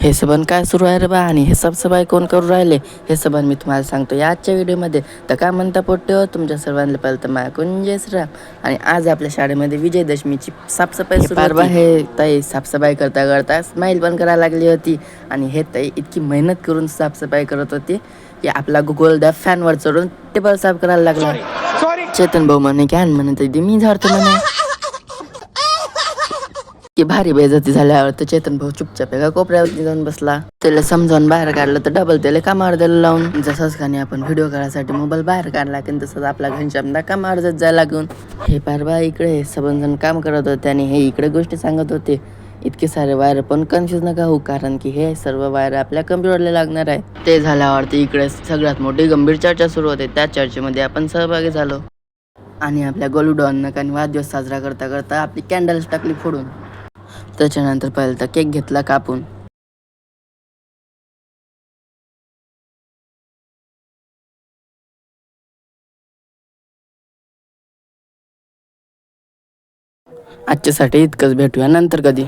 हे सबन काय सुरू आहे रे बा आणि हे साफसफाई कोण करू राहिले हे सबन मी तुम्हाला सांगतो या आजच्या व्हिडिओमध्ये. तर काय म्हणता पोट्टे तुमच्या सर्वांना पहिलं तर माझ्या कुंजेसराम. आणि आज आपल्या शाळेमध्ये विजयदशमीची साफसफाई सुरू होती. हे ताई साफसफाई करता करता स्माईल पण करायला लागली होती. आणि हे ताई इतकी मेहनत करून साफसफाई करत होती की आपला गुगल फॅनवर चढून टेबल साफ करायला लागला. चेतन भाऊ म्हणे की म्हणत मी झाडतो म्हणे की भारी बेइज्जती झाल्यावर तर चेतन भाऊ चुपचाप एका कोपऱ्यावरती जाऊन बसला. त्याला समजावून बाहेर काढलं तर डबल त्याला कामावर द्यायला लावून. जसंच खाणे आपण व्हिडिओ करायसाठी मोबाईल बाहेर काढला की तसंच आपला घनश्यामदा कामावर जात जायला लागून. हे पारबा इकडे सबंजण काम करत होते आणि हे इकडे गोष्टी सांगत होते. इतके सारे वायर पण कन्फ्युज नका होऊ कारण की हे सर्व वायर आपल्या कम्प्युटरला लागणार आहे. ते झाल्यावरती इकडे सगळ्यात मोठी गंभीर चर्चा सुरू होते. त्या चर्चेमध्ये आपण सहभागी झालो आणि आपल्या गोलू डॉन नकाने वाढदिवस साजरा करता करता आपली कॅन्डल्स टाकली फोडून. त्याच्यानंतर पहिला तर केक घेतला कापून. आजच्यासाठी इतकंच, भेटूया नंतर कधी.